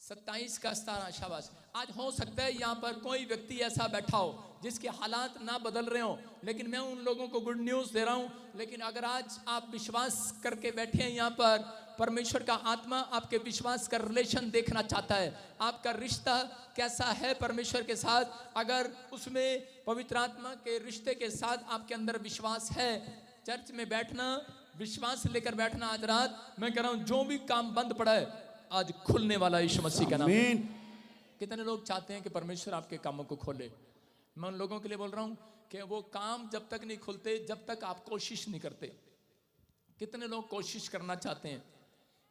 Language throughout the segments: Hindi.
27 का 17 शाबाश। आज हो सकता है यहाँ पर कोई व्यक्ति ऐसा बैठा हो जिसके हालात ना बदल रहे हो, लेकिन मैं उन लोगों को गुड न्यूज़ दे रहा हूँ। लेकिन अगर आज आप विश्वास करके बैठे हैं यहाँ पर, परमेश्वर का आत्मा आपके विश्वास का रिलेशन देखना चाहता है। आपका रिश्ता कैसा है परमेश्वर के साथ, अगर उसमें पवित्र आत्मा के रिश्ते के साथ आपके अंदर विश्वास है, चर्च में बैठना, विश्वास लेकर बैठना। आज रात मैं कह रहा हूँ जो भी काम बंद पड़ा है आज खुलने वाला यीशु मसीह का नाम। कितने लोग चाहते हैं कि परमेश्वर आपके कामों को खोले? मैं उन लोगों के लिए बोल रहा हूं कि वो काम जब तक नहीं खुलते जब तक आप कोशिश नहीं करते। कितने लोग कोशिश करना चाहते हैं?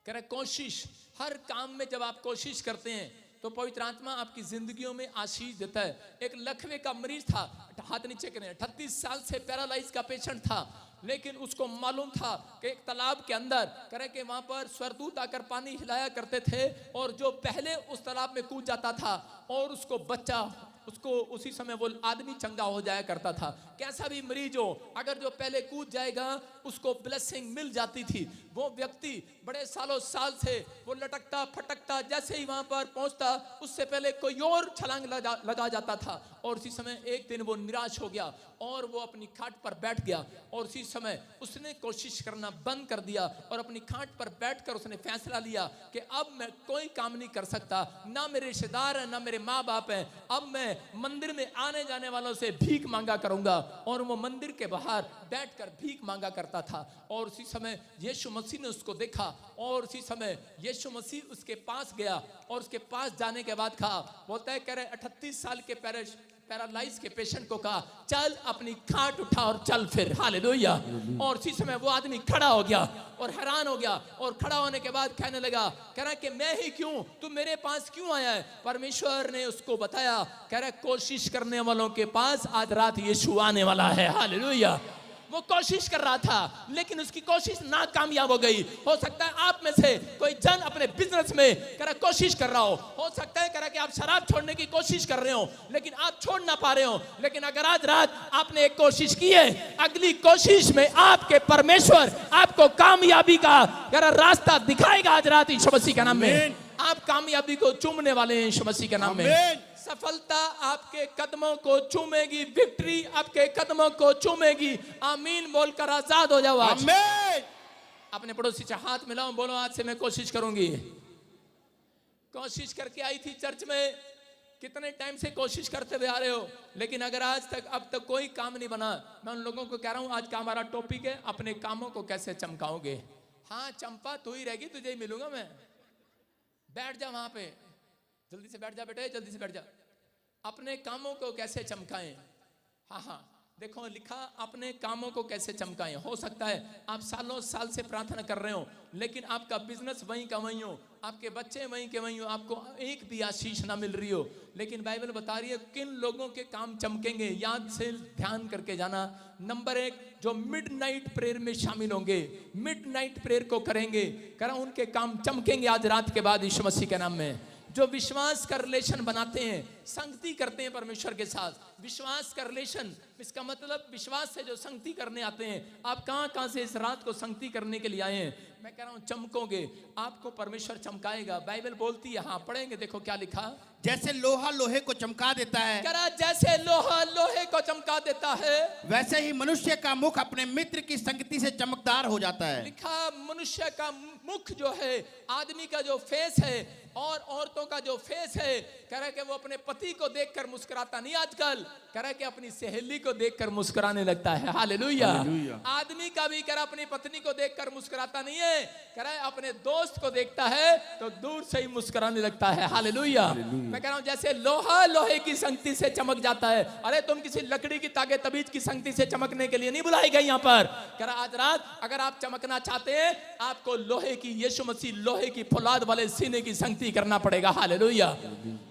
कह रहे कोशिश, हर काम में जब आप कोशिश करते हैं तो पवित्र आत्मा आपकी जिंदगियों में आशीष देता है। एक लकवे का मरीज था, हाथ नीचे करें, 38 साल से पैरालाइज का पेशेंट था, लेकिन उसको मालूम था कि एक तालाब के अंदर करे कि वहां पर स्वर्गदूत आकर पानी हिलाया करते थे, और जो पहले उस तालाब में कूद जाता था और उसको बच्चा, उसको उसी समय वो आदमी चंगा हो जाया करता था। कैसा भी मरीज हो, अगर जो पहले कूद जाएगा उसको ब्लेसिंग मिल जाती थी। वो व्यक्ति बड़े सालों साल से वो लटकता फटकता, जैसे ही वहां पर पहुंचता उससे पहले कोई और छलांग लगा जाता था, और उसी समय एक दिन वो निराश हो गया और वो अपनी खाट पर बैठ गया, और उसी समय उसने कोशिश करना बंद कर दिया और अपनी खाट पर बैठकर उसने फैसला लिया कि अब मैं कोई काम नहीं कर सकता, ना मेरे रिश्तेदार हैं ना मेरे माँ बाप हैं, अब मैं मंदिर में आने जाने वालों से भीख मांगा करूंगा। और वो मंदिर के बाहर बैठकर भीख मांगा करता था, और उसी समय यीशु मसीह ने उसको देखा, और उसी समय यीशु मसीह उसके पास गया, और उसके पास जाने के बाद कहा, बोलता है कह रहे 38 साल के पैरालाइज के पेशेंट को कहा, चल अपनी खाट उठा और चल फिर। हालेलुया। और उसी समय वो आदमी खड़ा हो गया और हैरान हो गया, और खड़ा होने के बाद कहने लगा, कह रहा कि मैं ही क्यों, तू मेरे पास क्यों आया है? परमेश्वर ने उसको बताया, कह रहा कोशिश करने वालों के पास आज रात यीशु आने वाला है। हालेलुया। वो कोशिश कर रहा था लेकिन उसकी कोशिश नाकामयाब हो गई। हो सकता है आप में से कोई जन अपने बिजनेस में करा कोशिश कर रहा हो सकता है करा कि आप शराब छोड़ने की कोशिश कर रहे हो लेकिन आप छोड़ ना पा रहे हो, लेकिन अगर आज रात आपने एक कोशिश की है, अगली कोशिश में आपके परमेश्वर आपको कामयाबी का करा रास्ता दिखाएगा। आज रात यीशु मसीह के नाम में आप कामयाबी को चूमने वाले हैं यीशु मसीह के नाम में। सफलता आपके कदमों को चूमेगी, विक्ट्री आपके कदमों को चूमेगी। आमीन बोलकर आजाद हो जाओ। आमीन। अपने पड़ोसी से हाथ मिलाओ, बोलो आज से मैं कोशिश करूंगी। कोशिश करके आई थी चर्च में, कितने टाइम से कोशिश करते हुए आ रहे हो, लेकिन अगर आज तक अब तक कोई काम नहीं बना, मैं उन लोगों को कह रहा हूं आज का हमारा टॉपिक है अपने कामों को कैसे चमकाओगे। हाँ चंपा तू ही रहेगी, तुझे ही मिलूंगा मैं। बैठ जा वहां पे, जल्दी से बैठ जा बेटे, जल्दी से बैठ जा। अपने कामों को कैसे चमकाएं? हाँ देखो लिखा, अपने कामों को कैसे चमकाएं। हो सकता है आप सालों साल से प्रार्थना कर रहे हो लेकिन आपका बिजनेस वहीं का वहीं हो, आपके बच्चे वहीं के वहीं हो, आपको एक भी आशीष ना मिल रही हो, लेकिन बाइबल बता रही है किन लोगों के काम चमकेंगे। याद से ध्यान करके जाना। नंबर 1, जो मिडनाइट प्रेयर में शामिल होंगे, मिडनाइट प्रेयर को करेंगे, करा उनके काम चमकेंगे आज रात के बाद यीशु मसीह के नाम में। जो विश्वास का रिलेशन बनाते हैं, संगति करते हैं परमेश्वर के साथ, विश्वास का रिलेशन, इसका मतलब विश्वास से जो संगति करने आते हैं। आप कहां से इस रात को संगति करने के लिए आए हैं? मैं कह रहा हूं चमकोगे, आपको परमेश्वर चमकाएगा। बाइबल बोलती है, हाँ पढ़ेंगे, देखो क्या लिखा, जैसे लोहा लोहे को चमका देता है, करा जैसे लोहा लोहे को चमका देता है, वैसे ही मनुष्य का मुख अपने मित्र की संगति से चमकदार हो जाता है। लिखा मनुष्य का मुख जो है, आदमी का जो फेस है और औरतों का जो फेस है, कह रहा है कि वो अपने पति को देखकर मुस्कुराता नहीं आजकल, कह रहा है कि अपनी सहेली को देखकर मुस्कुराने लगता है। हालेलुया। आदमी का भी कह रहा अपनी पत्नी को देखकर मुस्कुराता नहीं है, कह रहा है अपने दोस्त को देखता है तो दूर से ही मुस्कुराने लगता है। हालेलुया। मैं कह रहा हूं जैसे लोहा लोहे की संगति से चमक जाता है। अरे तुम किसी लकड़ी की तागे तबीज की संगति से चमकने के लिए नहीं बुलाई गई यहाँ पर। कह रहा आज रात अगर आप चमकना चाहते हैं, आपको लोहे की, यीशु मसीह लोहे की फौलाद वाले सीने की संगति करना पड़ेगा। हालेलुया।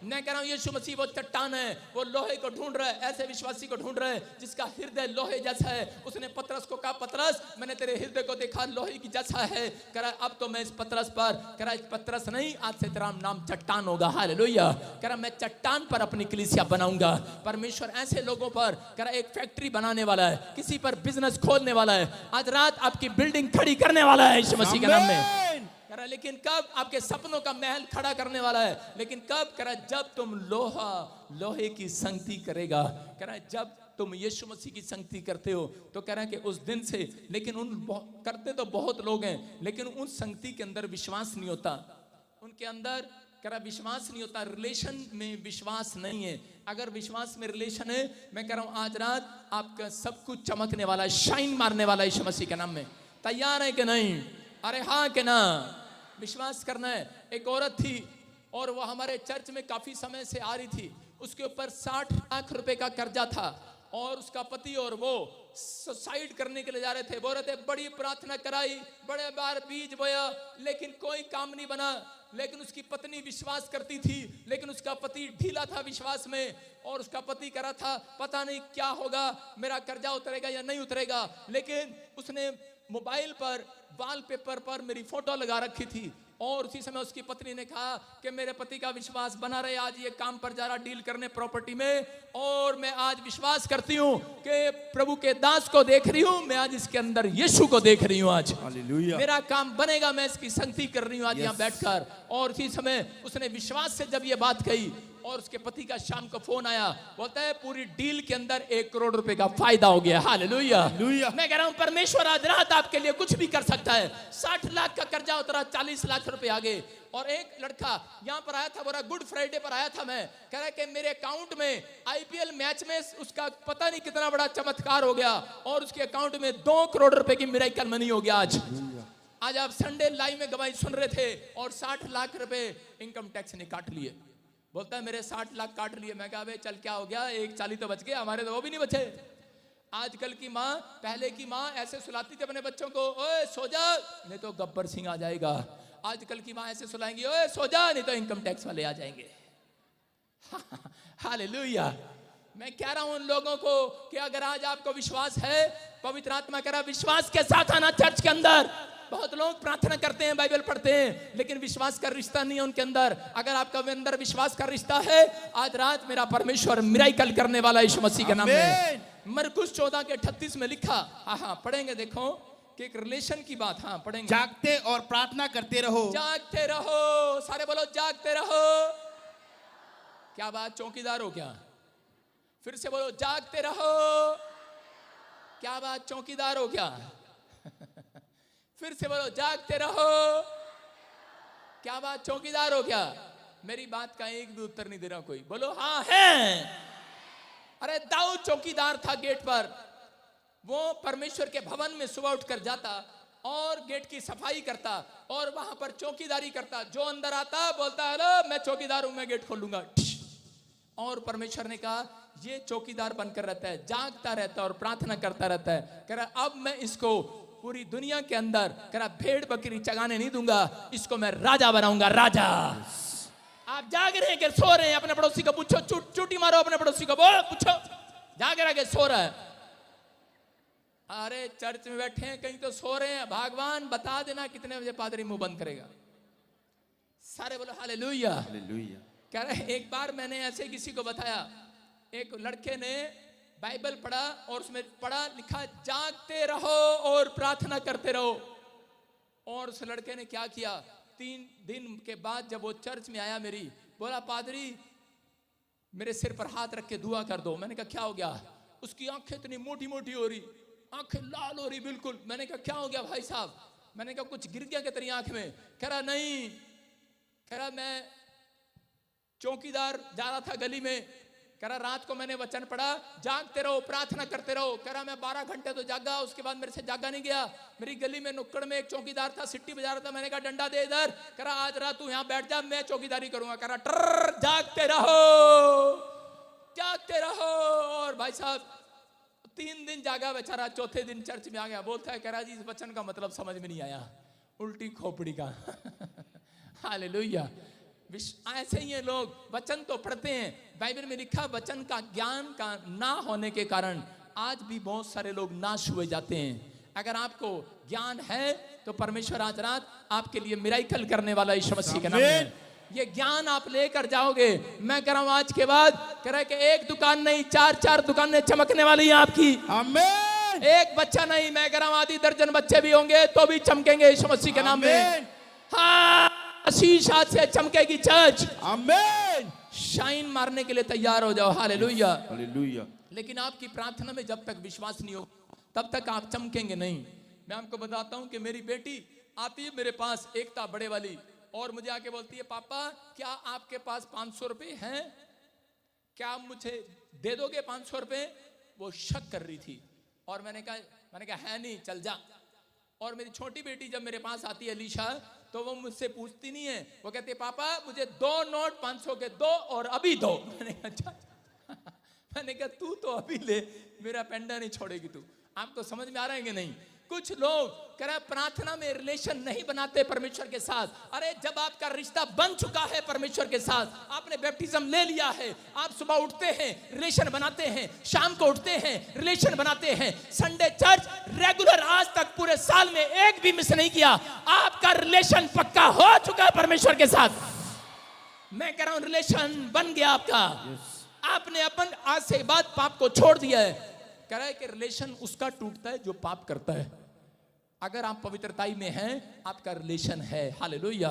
मैं कह रहा हूं यीशु मसीह वो चट्टान है, वो लोहे को ढूंढ रहा है, ऐसे विश्वासी को ढूंढ रहा है जिसका हृदय लोहे जैसा है। उसने पतरस को कहा, पतरस मैंने तेरे हृदय को देखा लोहे की जैसा है। कह रहा अब तो मैं इस पतरस पर, कह रहा इस पतरस नहीं, आज से तेरा नाम चट्टान होगा। हालेलुया। कह रहा मैं चट्टान पर अपनी कलीसिया बनाऊंगा। परमेश्वर ऐसे लोगों पर कह रहा एक फैक्ट्री बनाने वाला है, किसी पर बिजनेस खोलने वाला है। आज रात आपकी बिल्डिंग खड़ी करने वाला है यीशु मसीह के नाम में। रहा लेकिन कब? आपके सपनों का महल खड़ा करने वाला है, लेकिन कब? कह रहा जब तुम लोहे की संगति करेगा। कह रहा जब तुम यीशु मसीह की संगति करते हो तो कह रहा है कि उस दिन से, लेकिन करते तो बहुत लोग हैं, लेकिन उन संगति के अंदर विश्वास नहीं होता, उनके अंदर कह रहा विश्वास नहीं होता, रिलेशन में विश्वास नहीं है। अगर विश्वास में रिलेशन है, मैं कह रहा हूं आज रात आपका सब कुछ चमकने वाला है, शाइन मारने वाला है यीशु मसीह के नाम में। तैयार है कि नहीं? अरे हाँ कि ना? विश्वास करना है। एक औरत थी और वो हमारे चर्च में काफी समय से आ रही थी, उसके ऊपर 60 लाख रुपए का कर्जा था और उसका पति और वो सुसाइड करने के लिए जा रहे थे। बोल रहे थे बड़ी प्रार्थना कराई, बड़े बार बीज बोया, लेकिन कोई काम नहीं बना। लेकिन उसकी पत्नी विश्वास करती थी, लेकिन उसका पति ढीला था विश्वास में, और उसका पति कह रहा था पता नहीं क्या होगा, मेरा कर्जा उतरेगा या नहीं उतरेगा। लेकिन उसने मोबाइल पर वॉलपेपर पर मेरी फोटो लगा रखी थी और उसी समय उसकी पत्नी ने कहा कि मेरे पति का विश्वास बना रहे, आज ये काम पर जा रहा डील करने प्रॉपर्टी में, और मैं आज विश्वास करती हूँ कि प्रभु के दास को देख रही हूँ, मैं आज इसके अंदर यीशु को देख रही हूँ, आज मेरा काम बनेगा, मैं इसकी संगति कर रही हूँ आज यहाँ बैठकर। और उसी समय उसने विश्वास से जब ये बात कही और उसके पति का शाम को फोन आया, बोलता है पूरी डील के अंदर 1 करोड़ रुपए का फायदा हो गया। हालेलुया। मैं कह रहा हूं परमेश्वर आज रात आपके लिए कुछ भी कर सकता है। 60 लाख का कर्जा उतरा, 40 लाख रुपए आ गए। और एक लड़का यहाँ पर आया था, बोला गुड फ्राइडे पर आया था, मैं कह रहा है कि मेरे अकाउंट में आईपीएल मैच में उसका पता नहीं कितना बड़ा चमत्कार हो गया और उसके अकाउंट में 2 करोड़ रुपए की मिरेकल मनी हो गया। आज आप संडे लाइव में गवाही सुन रहे थे और 60 लाख रुपए इनकम टैक्स ने काट लिए। बोलता है मेरे 60 लाख काट लिए। मैं कहा चल क्या हो गया, 140 तो बच गया, हमारे तो वो भी नहीं बचे। आजकल की माँ, पहले की माँ ऐसे सुलाती थी अपने बच्चों को, ओए सो जा नहीं तो गब्बर सिंह आ जाएगा। आजकल की माँ ऐसे सुलाएंगी, ओए सो जा नहीं तो इनकम टैक्स वाले आ जाएंगे। हालेलुया। मैं कह रहा हूं उन लोगों को कि अगर आज आपको विश्वास है, पवित्र आत्मा कह रहा विश्वास के साथ आना चर्च के अंदर। बहुत लोग प्रार्थना करते हैं, बाइबल पढ़ते हैं, लेकिन विश्वास का रिश्ता नहीं है उनके अंदर। अगर आपका अंदर विश्वास का रिश्ता है, आज रात मेरा परमेश्वर मिराकल करने वाला यीशु मसीह के नाम में। मरकुस 14 के 38 में लिखा, हाँ पढ़ेंगे, देखो कि एक रिलेशन की बात। हाँ पढ़ेंगे, जागते और प्रार्थना करते रहो। जागते रहो, सारे बोलो जागते रहो। क्या बात, चौकीदार हो क्या? फिर से बोलो जागते रहो। क्या बात, चौकीदार हो क्या? फिर से बोलो जागते रहो। क्या बात, चौकीदार हो क्या? मेरी बात का एक भी उत्तर नहीं दे रहा कोई। बोलो हाँ है। अरे दाऊद चौकीदार था गेट पर। वो परमेश्वर के भवन में सुबह उठकर जाता और गेट की सफाई करता और वहां पर चौकीदारी करता। जो अंदर आता बोलता हेलो मैं चौकीदार हूं, मैं गेट खोलूंगा। और परमेश्वर ने कहा ये चौकीदार बनकर रहता है, जागता रहता है और प्रार्थना करता रहता है। कह रहा अब मैं इसको पूरी दुनिया के अंदर कह रहा भेड़ बकरी चगाने नहीं दूंगा, इसको मैं राजा बनाऊंगा, राजा। आप जाग रहे हैं कि सो रहे हैं? अपने पड़ोसी को पूछो, चूटी मारो अपने पड़ोसी को, बोलो पूछो जाग रहा है सो रहा है? अरे चर्च में बैठे हैं, कहीं तो सो रहे हैं। भगवान बता देना कितने बजे पादरी मुंह बंद करेगा। सारे बोलो हालेलुया। कह रहे एक बार मैंने ऐसे किसी को बताया, एक लड़के ने बाइबल पढ़ा और उसमें पढ़ा लिखा जागते रहो और प्रार्थना करते रहो। और उस लड़के ने क्या किया, 3 दिन के बाद जब वो चर्च में आया मेरी, बोला पादरी मेरे सिर पर हाथ रख के दुआ कर दो। मैंने कहा क्या हो गया? उसकी आंखें इतनी मोटी मोटी हो रही, आंखें लाल हो रही बिल्कुल। मैंने कहा क्या हो गया भाई साहब? मैंने कहा कुछ गिर गया क्या तेरी आंख में? कह रहा नहीं, कह रहा मैं चौकीदार जा रहा था गली में, कह रहा रात को मैंने वचन पढ़ा जागते रहो प्रार्थना करते रहो। कह रहा मैं 12 घंटे तो जागा, उसके बाद मेरे से जागा नहीं गया। मेरी गली में नुक्कड़ में एक चौकीदार था, सिट्टी बजा रहा था। मैंने कहा डंडा दे इधर। कह रहा आज रात तू यहाँ बैठ जा, मैं चौकीदारी करूंगा। कह रहा टर जागते रहो, जागते रहो। और भाई साहब 3 दिन जागा बेचारा, चौथे दिन चर्च में आ गया। बोलता है कह रहा जी इस वचन का मतलब समझ में नहीं आया, उल्टी खोपड़ी का। हालेलुया। ऐसे ही है लोग, वचन तो पढ़ते हैं, बाइबल में लिखा वचन का ज्ञान का ना होने के कारण आज भी बहुत सारे लोग नाश हुए जाते हैं। अगर आपको ज्ञान है तो परमेश्वर आज रात आपके लिए मिराकल करने वाला यीशु मसीह के नाम में ये ज्ञान आप लेकर जाओगे। मैं कह रहा हूं आज के बाद कह रहा है कि एक दुकान नहीं 4 दुकानें चमकने वाली है आपकी। आमीन। एक बच्चा नहीं, मैं कह रहा हूं आधी दर्जन बच्चे भी होंगे तो भी चमकेंगे यीशु मसीह के नाम में। हाँ, आशीष आज से चमकेगी चर्च। आमीन। शाइन मारने के लिए तैयार हो जाओ। हालेलुया। हालेलुया। लेकिन आपकी प्रार्थना में जब तक विश्वास नहीं हो तब तक आप चमकेंगे नहीं। मैं आपको बताता हूं कि मेरी बेटी आती है मेरे पास, एकता बड़े वाली, और मुझे आके बोलती है, पापा क्या आपके पास 500 रुपए हैं, क्या आप मुझे दे दोगे 500 रुपए? वो शक कर रही थी और मैंने कहा है नहीं, चल जा। और मेरी छोटी बेटी जब मेरे पास आती है अलीशा, तो वो मुझसे पूछती नहीं है, वो कहती है पापा मुझे 2 नोट 500 के दो और अभी दो। मैंने कहा अच्छा। मैंने कहा तू तो अभी ले, मेरा पेंडा नहीं छोड़ेगी तू। आपको समझ में आ रहा है कि नहीं? कुछ लोग कह रहे प्रार्थना में रिलेशन नहीं बनाते परमेश्वर के साथ। अरे जब आपका रिश्ता बन चुका है परमेश्वर के साथ, आपने बैप्टिज्म ले लिया है, आप सुबह उठते हैं रिलेशन बनाते हैं, शाम को उठते हैं रिलेशन बनाते हैं, संडे चर्च रेगुलर आज तक पूरे साल में एक भी मिस नहीं किया, आपका रिलेशन पक्का हो चुका है परमेश्वर के साथ। मैं कह रहा हूं रिलेशन बन गया आपका। आपने अपन आज से बाद पाप को छोड़ दिया है। कह रहा है कि रिलेशन उसका टूटता है जो पाप करता है। अगर आप पवित्रताई में हैं, आपका रिलेशन है। हालेलुया।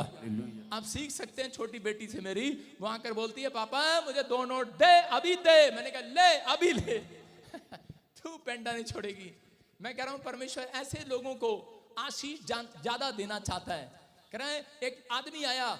आप सीख सकते हैं छोटी बेटी से मेरी, वो आकर बोलती है पापा मुझे 2 नोट दे, अभी दे। मैंने कहा ले अभी ले। तू पेंडा नहीं छोड़ेगी। मैं कह रहा हूं परमेश्वर ऐसे लोगों को आशीष ज्यादा देना चाहता है। कह रहे हैं एक आदमी आया